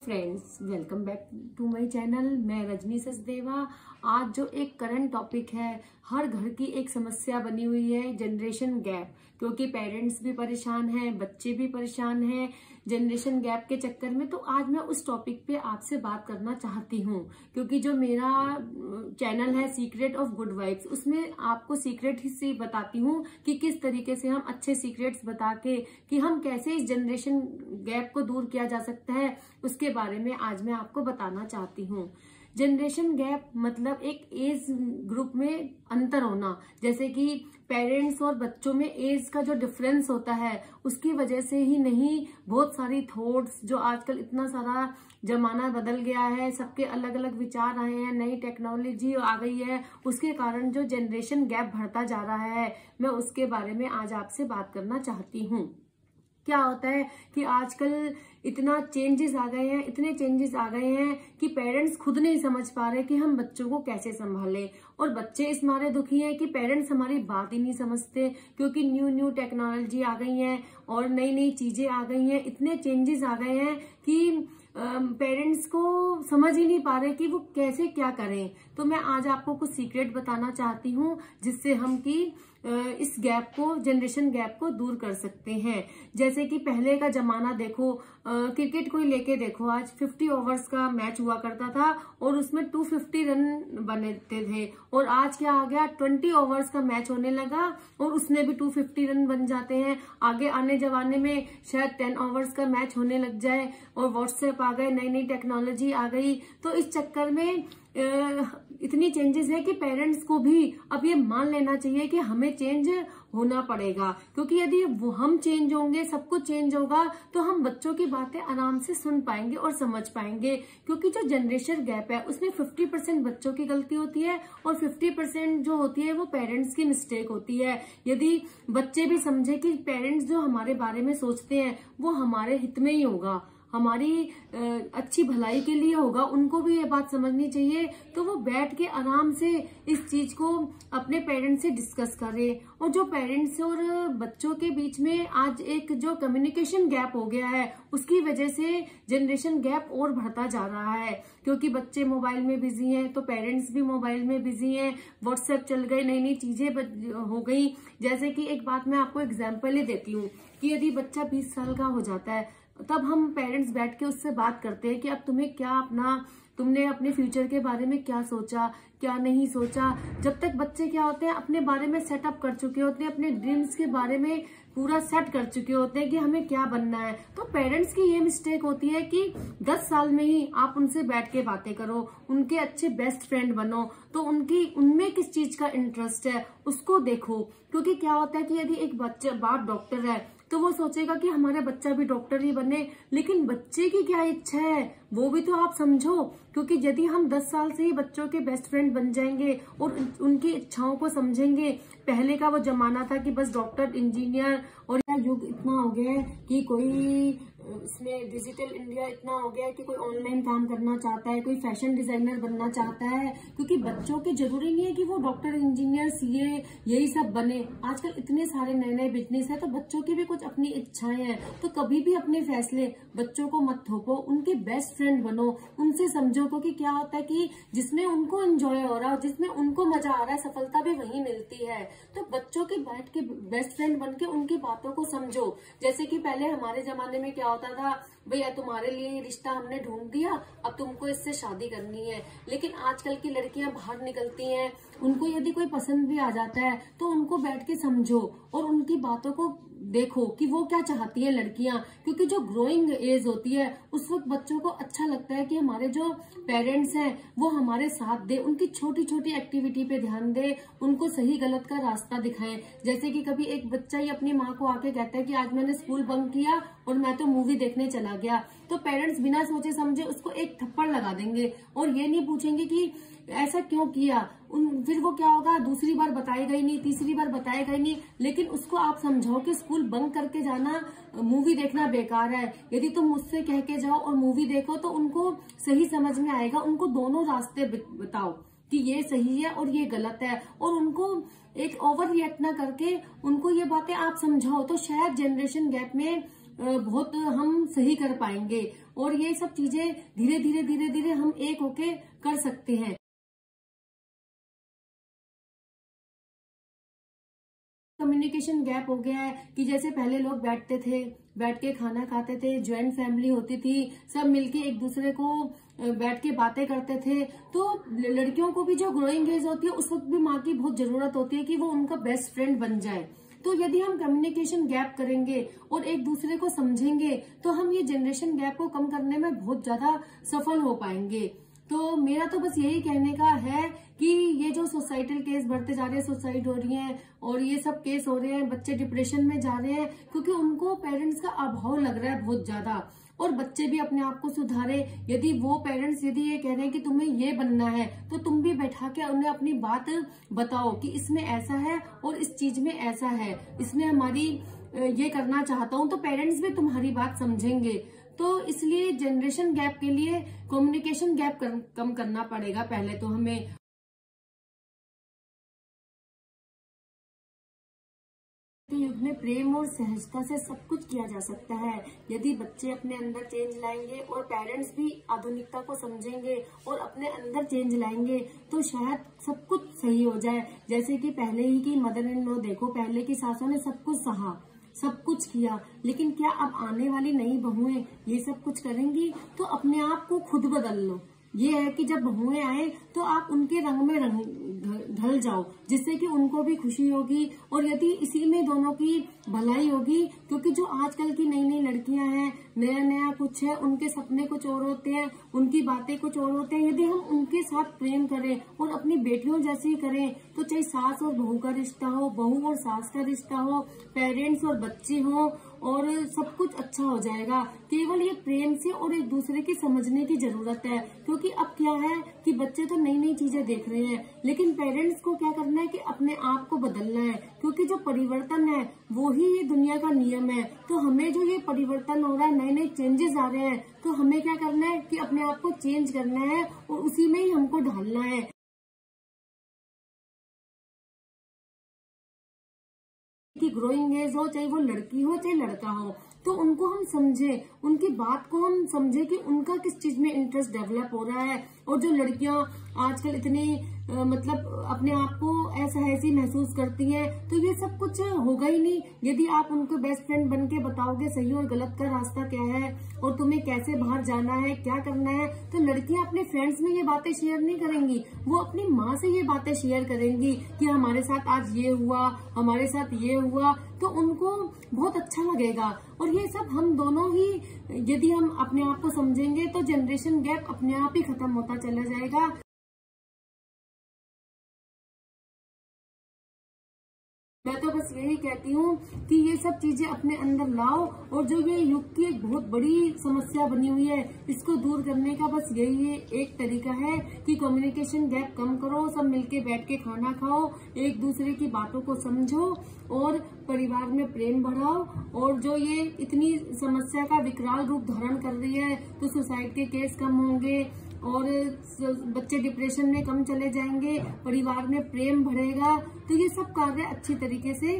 Friends, welcome back to my channel. मैं रजनी सचदेवा। आज जो एक करंट टॉपिक है, हर घर की एक समस्या बनी हुई है, जनरेशन गैप। क्योंकि पेरेंट्स भी परेशान हैं, बच्चे भी परेशान हैं जनरेशन गैप के चक्कर में। तो आज मैं उस टॉपिक पे आपसे बात करना चाहती हूँ, क्योंकि जो मेरा चैनल है सीक्रेट ऑफ गुड वाइब्स, उसमें आपको सीक्रेट ही बताती हूँ कि किस तरीके से हम अच्छे सीक्रेट्स बता के कि हम कैसे इस जनरेशन गैप को दूर किया जा सकता है, उसके बारे में आज मैं आपको बताना चाहती हूँ। जनरेशन गैप मतलब एक एज ग्रुप में अंतर होना, जैसे कि पेरेंट्स और बच्चों में एज का जो डिफरेंस होता है उसकी वजह से ही नहीं, बहुत सारी थॉट्स, जो आजकल इतना सारा जमाना बदल गया है, सबके अलग अलग विचार आए हैं, नई टेक्नोलॉजी आ गई है, उसके कारण जो जनरेशन गैप बढ़ता जा रहा है, मैं उसके बारे में आज आपसे बात करना चाहती हूँ। क्या होता है कि आजकल इतना चेंजेस आ गए हैं, इतने चेंजेस आ गए हैं कि पेरेंट्स खुद नहीं समझ पा रहे कि हम बच्चों को कैसे संभालें। और बच्चे इस मारे दुखी हैं कि पेरेंट्स हमारी बात ही नहीं समझते, क्योंकि न्यू टेक्नोलॉजी आ गई है और नई नई चीजें आ गई हैं, इतने चेंजेस आ गए हैं कि पेरेंट्स को समझ ही नहीं पा रहे कि वो कैसे क्या करें। तो मैं आज आपको कुछ सीक्रेट बताना चाहती हूँ जिससे हम कि इस गैप को, जनरेशन गैप को दूर कर सकते हैं। जैसे कि पहले का जमाना देखो, क्रिकेट को ही लेके देखो, आज 50 ओवर्स का मैच हुआ करता था और उसमें 250 रन बनते थे, और आज क्या आ गया, 20 ओवर्स का मैच होने लगा और उसमें भी 250 रन बन जाते हैं। आगे आने जमाने में शायद 10 ओवर्स का मैच होने लग जाए, और व्हाट्सएप आ गए, नई नई टेक्नोलॉजी आ गई। तो इस चक्कर में इतनी चेंजेस है कि पेरेंट्स को भी अब ये मान लेना चाहिए कि हमें चेंज होना पड़ेगा, क्योंकि यदि वो हम चेंज होंगे, सब कुछ चेंज होगा, तो हम बच्चों की बातें आराम से सुन पाएंगे और समझ पाएंगे। क्योंकि जो जनरेशन गैप है उसमें 50% बच्चों की गलती होती है और 50% जो होती है वो पेरेंट्स की मिस्टेक होती है। यदि बच्चे भी समझे कि पेरेंट्स जो हमारे बारे में सोचते हैं वो हमारे हित में ही होगा, हमारी अच्छी भलाई के लिए होगा, उनको भी ये बात समझनी चाहिए, तो वो बैठ के आराम से इस चीज को अपने पेरेंट्स से डिस्कस करें। और जो पेरेंट्स और बच्चों के बीच में आज एक जो कम्युनिकेशन गैप हो गया है, उसकी वजह से जनरेशन गैप और बढ़ता जा रहा है। क्योंकि बच्चे मोबाइल में बिजी हैं तो पेरेंट्स भी मोबाइल में बिजी हैं, व्हाट्सएप चल गए, नई नई चीजें हो गई। जैसे कि एक बात मैं आपको एग्जाम्पल ही देती हूँ कि यदि बच्चा 20 साल का हो जाता है, तब हम पेरेंट्स बैठ के उससे बात करते हैं कि अब तुम्हें क्या तुमने अपने फ्यूचर के बारे में क्या सोचा, क्या नहीं सोचा। जब तक बच्चे क्या होते हैं, अपने बारे में सेटअप कर चुके होते हैं, अपने ड्रीम्स के बारे में पूरा सेट कर चुके होते हैं कि हमें क्या बनना है। तो पेरेंट्स की ये मिस्टेक होती है कि 10 साल में ही आप उनसे बैठ के बातें करो, उनके अच्छे बेस्ट फ्रेंड बनो, तो उनमें किस चीज का इंटरेस्ट है उसको देखो। क्योंकि क्या होता है कि यदि एक बाप डॉक्टर है तो वो सोचेगा कि हमारा बच्चा भी डॉक्टर ही बने, लेकिन बच्चे की क्या इच्छा है वो भी तो आप समझो। क्योंकि यदि हम 10 साल से ही बच्चों के बेस्ट फ्रेंड बन जाएंगे और उनकी इच्छाओं को समझेंगे, पहले का वो जमाना था कि बस डॉक्टर, इंजीनियर, और यह युग इतना हो गया है कि कोई इसमें डिजिटल इंडिया इतना हो गया है कि कोई ऑनलाइन काम करना चाहता है, कोई फैशन डिजाइनर बनना चाहता है। क्योंकि बच्चों के जरूरी नहीं है कि वो डॉक्टर, इंजीनियर, सीए यही सब बने। आजकल इतने सारे नए नए बिजनेस है, तो बच्चों की भी कुछ अपनी इच्छाएं हैं। तो कभी भी अपने फैसले बच्चों को मत थोपो, उनके बेस्ट फ्रेंड बनो, उनसे समझो। क्योंकि क्या होता है कि जिसमें उनको एंजॉय हो रहा है, जिसमें उनको मजा आ रहा है, सफलता भी वहीं मिलती है। तो बच्चों के बैठ के बेस्ट फ्रेंड बन के उनकी बातों को समझो। जैसे कि पहले हमारे जमाने में क्या होता था, भैया तुम्हारे लिए रिश्ता हमने ढूंढ दिया, अब तुमको इससे शादी करनी है। लेकिन आजकल की लड़कियां बाहर निकलती हैं, उनको यदि कोई पसंद भी आ जाता है तो उनको बैठ के समझो और उनकी बातों को देखो कि वो क्या चाहती है लड़कियां। क्योंकि जो ग्रोइंग एज होती है उस वक्त बच्चों को अच्छा लगता है कि हमारे जो पेरेंट्स हैं वो हमारे साथ दे, उनकी छोटी छोटी एक्टिविटी पे ध्यान दे, उनको सही गलत का रास्ता दिखाएं। जैसे कि कभी एक बच्चा ही अपनी माँ को आके कहता है कि आज मैंने स्कूल बंक किया और मैं तो मूवी देखने चला गया, तो पेरेंट्स बिना सोचे समझे उसको एक थप्पड़ लगा देंगे और ये नहीं पूछेंगे कि ऐसा क्यों किया। फिर वो क्या होगा, दूसरी बार बताएगा ही नहीं, तीसरी बार बताएगा ही नहीं। लेकिन उसको आप समझाओ कि स्कूल बंक करके जाना, मूवी देखना बेकार है। यदि तुम मुझसे कह के जाओ और मूवी देखो तो उनको सही समझ में आएगा। उनको दोनों रास्ते बताओ कि ये सही है और ये गलत है, और उनको एक ओवर रिएक्ट ना करके उनको ये बातें आप समझाओ। तो शायद जनरेशन गैप में बहुत हम सही कर पाएंगे। और ये सब चीजें धीरे धीरे हम एक होके कर सकते हैं। कम्युनिकेशन गैप हो गया है कि जैसे पहले लोग बैठते थे, बैठ के खाना खाते थे, ज्वाइंट फैमिली होती थी, सब मिलके एक दूसरे को बैठ के बातें करते थे। तो लड़कियों को भी जो ग्रोइंग एज होती है उस वक्त भी माँ की बहुत जरूरत होती है कि वो उनका बेस्ट फ्रेंड बन जाए। तो यदि हम कम्युनिकेशन गैप करेंगे और एक दूसरे को समझेंगे तो हम ये जनरेशन गैप को कम करने में बहुत ज्यादा सफल हो पाएंगे। तो मेरा तो बस यही कहने का है कि ये जो सोसाइटल केस बढ़ते जा रहे हैं, सुसाइड हो रही है और ये सब केस हो रहे हैं, बच्चे डिप्रेशन में जा रहे हैं क्योंकि उनको पेरेंट्स का अभाव लग रहा है बहुत ज्यादा। और बच्चे भी अपने आप को सुधारे। यदि वो पेरेंट्स यदि ये कह रहे हैं कि तुम्हें ये बनना है तो तुम भी बैठा के उन्हें अपनी बात बताओ कि इसमें ऐसा है और इस चीज में ऐसा है, इसमें हमारी ये करना चाहता हूँ, तो पेरेंट्स भी तुम्हारी बात समझेंगे। तो इसलिए जनरेशन गैप के लिए कम्युनिकेशन गैप कम करना पड़ेगा पहले तो हमें। युग में प्रेम और सहजता से सब कुछ किया जा सकता है। यदि बच्चे अपने अंदर चेंज लाएंगे और पेरेंट्स भी आधुनिकता को समझेंगे और अपने अंदर चेंज लाएंगे तो शायद सब कुछ सही हो जाए। जैसे कि पहले ही की मदर इन लॉ देखो, पहले की सासों ने सब कुछ सहा, सब कुछ किया, लेकिन क्या अब आने वाली नई बहुएं ये सब कुछ करेंगी? तो अपने आप को खुद बदल लो। ये है कि जब बहुएं आए तो आप उनके रंग में ढल जाओ, जिससे कि उनको भी खुशी होगी और यदि इसी में दोनों की भलाई होगी। क्योंकि जो आजकल की नई नई लड़कियां हैं, नया नया कुछ है, उनके सपने कुछ और होते हैं, उनकी बातें कुछ और होते हैं। यदि हम उनके साथ प्रेम करें और अपनी बेटियों जैसी करें तो चाहे सास और बहू का रिश्ता हो, बहू और सास का रिश्ता हो, पेरेंट्स और बच्चे हो, और सब कुछ अच्छा हो जाएगा। केवल ये प्रेम से और एक दूसरे की समझने की जरूरत है। क्योंकि अब क्या है कि बच्चे तो नई नई चीजें देख रहे हैं, लेकिन पेरेंट्स को क्या करना है कि अपने आप को बदलना है। क्योंकि जो परिवर्तन है वो ही ये दुनिया का नियम है। तो हमें जो ये परिवर्तन हो रहा है, नए नए चेंजेस आ रहे हैं, तो हमें क्या करना है कि अपने आप को चेंज करना है और उसी में ही हमको ढालना है। कि ग्रोइंग एज हो, चाहे वो लड़की हो चाहे लड़का हो, तो उनको हम समझे, उनकी बात को हम समझे कि उनका किस चीज में इंटरेस्ट डेवलप हो रहा है। और जो लड़कियां आजकल इतनी मतलब अपने आप को ऐसा ऐसी महसूस करती हैं, तो ये सब कुछ होगा ही नहीं यदि आप उनको बेस्ट फ्रेंड बन के बताओगे सही और गलत का रास्ता क्या है और तुम्हें कैसे बाहर जाना है, क्या करना है। तो लड़कियां अपने फ्रेंड्स में ये बातें शेयर नहीं करेंगी, वो अपनी माँ से ये बातें शेयर करेंगी कि हमारे साथ आज ये हुआ, हमारे साथ ये हुआ, तो उनको बहुत अच्छा लगेगा। और ये सब हम दोनों ही यदि हम अपने आप को समझेंगे तो जनरेशन गैप अपने आप ही खत्म होता चला जाएगा। मैं तो बस यही कहती हूँ कि ये सब चीजें अपने अंदर लाओ और जो ये युग की एक बहुत बड़ी समस्या बनी हुई है इसको दूर करने का बस यही है एक तरीका है कि कम्युनिकेशन गैप कम करो, सब मिलके बैठ के खाना खाओ, एक दूसरे की बातों को समझो और परिवार में प्रेम बढ़ाओ। और जो ये इतनी समस्या का विकराल रूप धारण कर रही है तो सुसाइड के केस कम होंगे और बच्चे डिप्रेशन में कम चले जाएंगे, परिवार में प्रेम बढ़ेगा, तो ये सब कार्य अच्छी तरीके से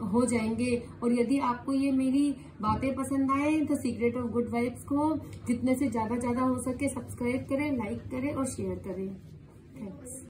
हो जाएंगे। और यदि आपको ये मेरी बातें पसंद आए तो सीक्रेट ऑफ गुड वाइब्स को जितने से ज्यादा हो सके सब्सक्राइब करें, लाइक करें और शेयर करें। थैंक्स।